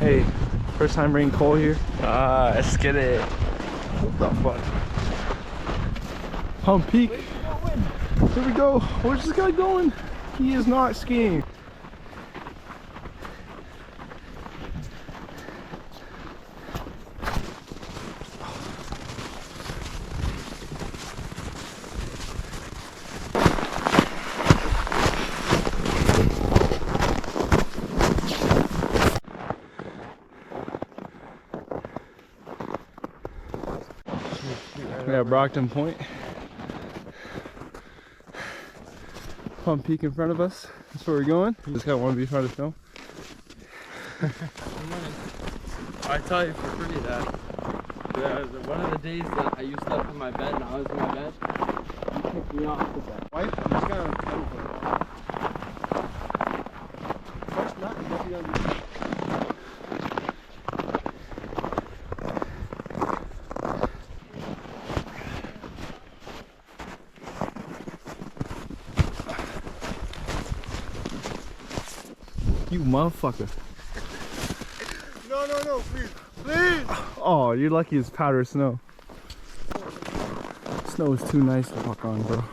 Hey, first time bringing Cole here. Let's get it. What the fuck? Hump Peak. Here we go. Where's this guy going? He is not skiing. Yeah, Brockton Point. Hump Peak in front of us. That's where we're going. This guy want to be trying to film. I tell you for free that one of the days that I used to sleep in my bed and I was in my bed, you picked me off the bed. Wife, I'm just gonna first nut and get you on. You motherfucker. No, please. Please! Oh, you're lucky it's powder snow. Snow is too nice to walk on, bro.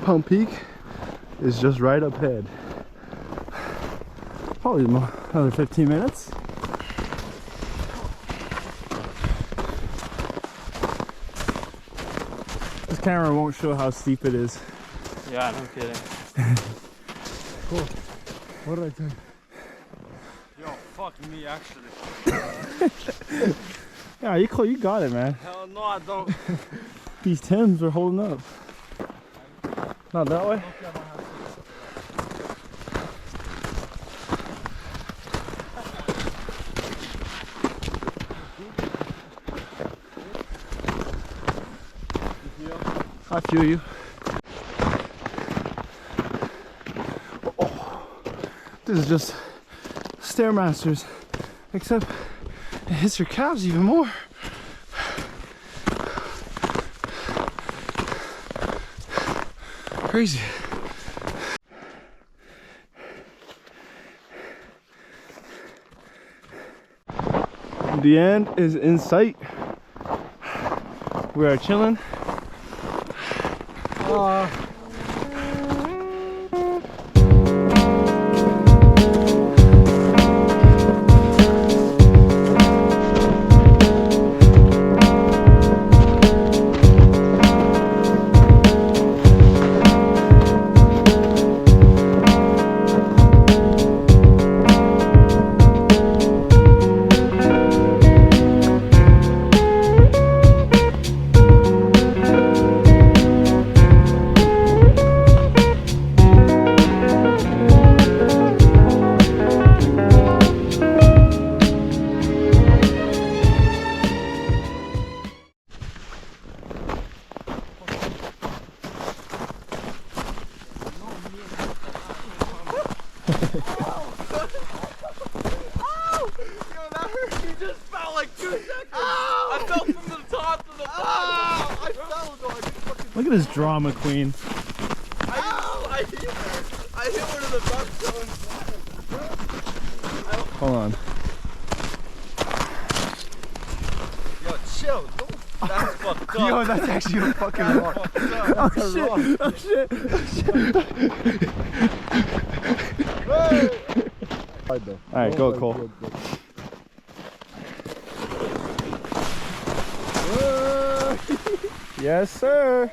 Hump Peak is just right up ahead. Probably another 15 minutes. This camera won't show how steep it is. Yeah, no kidding. Cool. What did I tell you? Yo, fuck me actually. Yeah, you got it, man. Hell no, I don't. These Timbs are holding up. Not that way? I feel you. Oh, this is just Stairmasters, except it hits your calves even more. Crazy. The end is in sight. We are chilling. Look at this drama queen. I hit one of the bucks. Hold on. Yo, chill. That's fucked up. Yo, that's actually a fucking rock. Oh shit! Oh shit! Oh shit! Alright, go Cole. Yes, sir.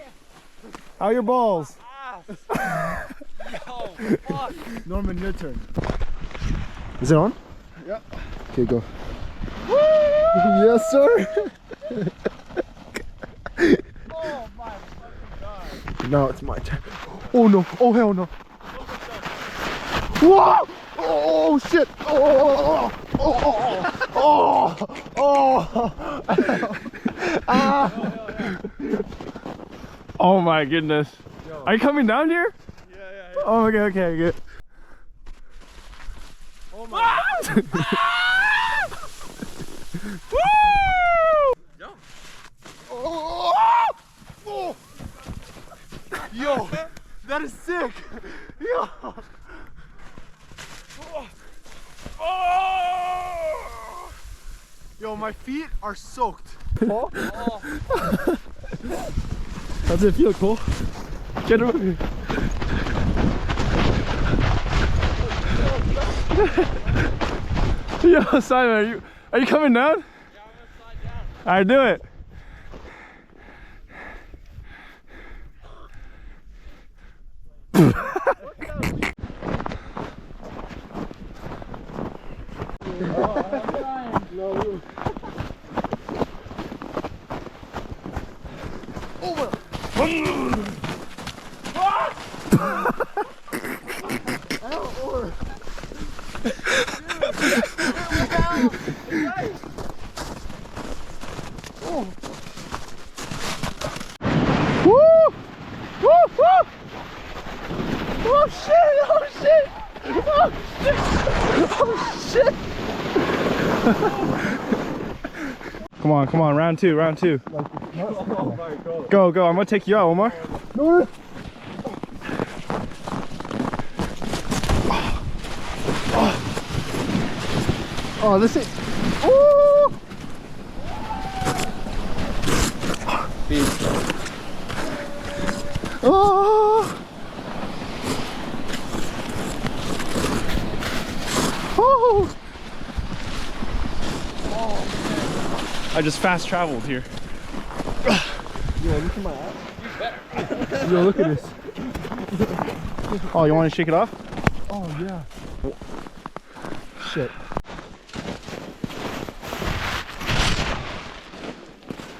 How are your balls? Yo, fuck. Norman, your turn. Is it on? Yeah. Okay, go. Yes, sir. Oh my fucking god. Now it's my turn. Oh no! Oh hell no! Whoa! Oh shit! Oh! Oh! Oh! Oh! Ah! Oh my goodness! Yo. Are you coming down here? Yeah. Oh, okay, good. Oh my. Woo! Yo. Oh! Yo, that is sick. Yo. Yo, my feet are soaked. How does it feel, Cole? Get over here. Yo, Simon, are you coming down? Yeah, I'm gonna slide down. Alright, do it. Woo! Woo! Woo! Oh shit! Oh shit! Oh shit! Oh shit! Come on, round two. Go, I'm gonna take you out, Omar. No. Oh, this is. Ooh! Oh! Oh! I just fast traveled here. Yo, look at my ass. Yo, look at this. Oh, you want to shake it off? Oh, yeah. Shit.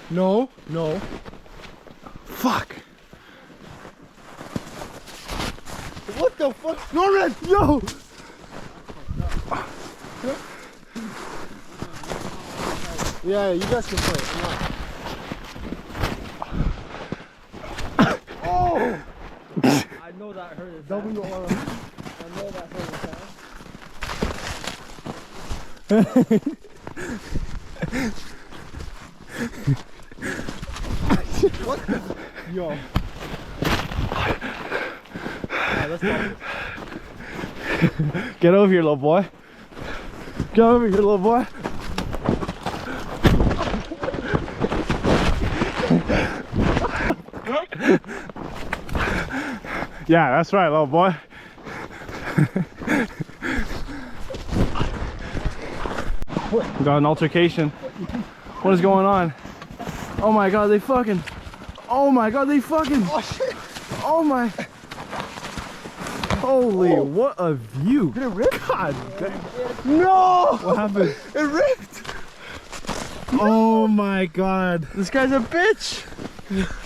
No. Fuck. What the fuck? Norman, yo! Yeah, you guys can play. I'm not. Oh! I know that hurt his W hand. R. I know that hurt his hand. What the? Yo. Yeah, that's not. Get over here, little boy. Get over here, little boy. Yeah, that's right, little boy. Got an altercation. What is going on? Oh my god, they fucking. Oh my god, they fucking. Oh shit! Oh my. Holy, what a view. Did it rip? God damn. No! What happened? It ripped! Oh my god. This guy's a bitch!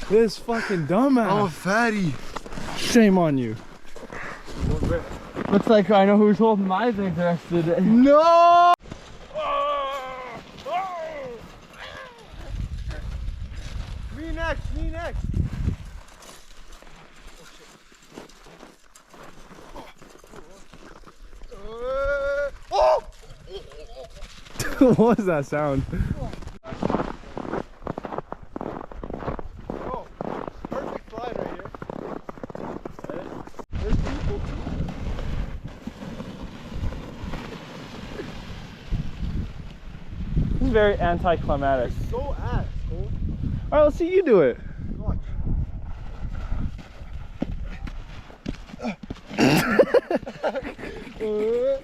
This fucking dumbass. Oh, fatty. Shame on you. Looks like I know who's holding my thing the rest of the day. No! Me next, me next. Oh! What was that sound? Oh, perfect slide right here. There's people too. This is very anticlimactic. So ass, Cole. Alright, let's see you do it. Watch. Woo!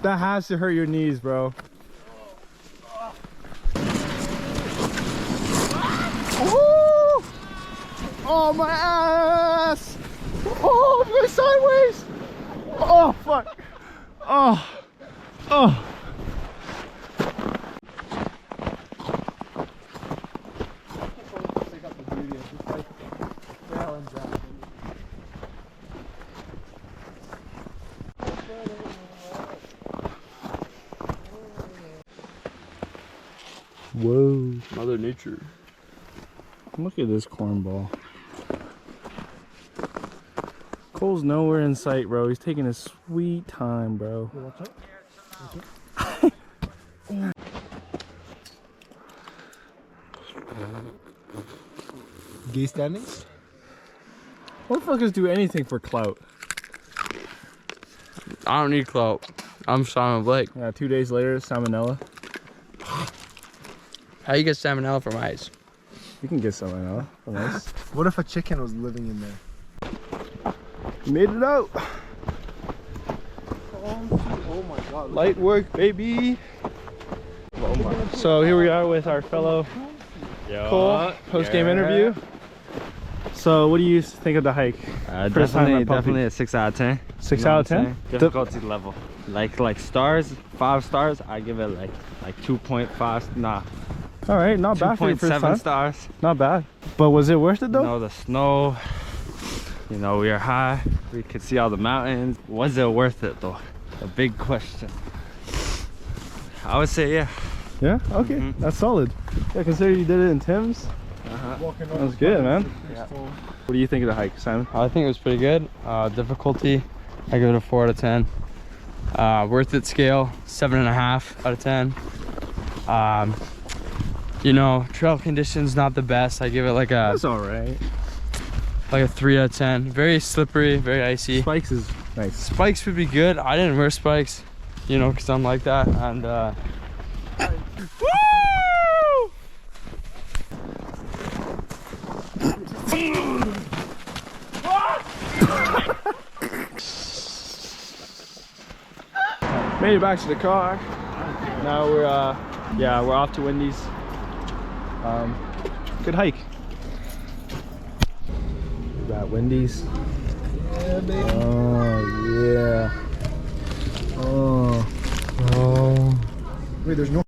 That has to hurt your knees, bro. Woo! Oh, my ass! Oh, I'm going sideways! Oh, fuck! Oh! Oh! Whoa. Mother Nature. Look at this cornball. Cole's nowhere in sight, bro. He's taking his sweet time, bro. Gay standings? Motherfuckers do anything for clout. I don't need clout. I'm Simon Blake. Yeah, 2 days later, salmonella. How you get salmonella from ice? You can get salmonella from ice. What if a chicken was living in there? You made it out. Oh my god. Light work, baby. So here we are with our fellow Cole post-game interview. So what do you think of the hike? First time at Puppy. Definitely a 6 out of 10. 6 You know out what of 10? I'm saying? Difficulty level. Like stars, 5 stars, I give it like 2.5, nah. All right, not bad for your first 2.7 time. stars. Not bad. But was it worth it though? You know, the snow, you know, we are high, we could see all the mountains. Was it worth it though? A big question. I would say yeah. Yeah? Okay, that's solid. Yeah, consider you did it in Tim's. That was good, man. Yeah. What do you think of the hike, Simon? I think it was pretty good. Difficulty, I give it a 4 out of 10. Worth it scale, 7.5 out of 10. You know, trail conditions not the best. I give it like a That's all right. 3 out of 10. Very slippery, very icy. Spikes is nice. Spikes would be good. I didn't wear spikes, you know, because I'm like that. And woo! Made it back to the car. Now we're we're off to Wendy's. Good hike. We got Wendy's. Yeah, baby. Oh yeah. Oh. Wait, there's no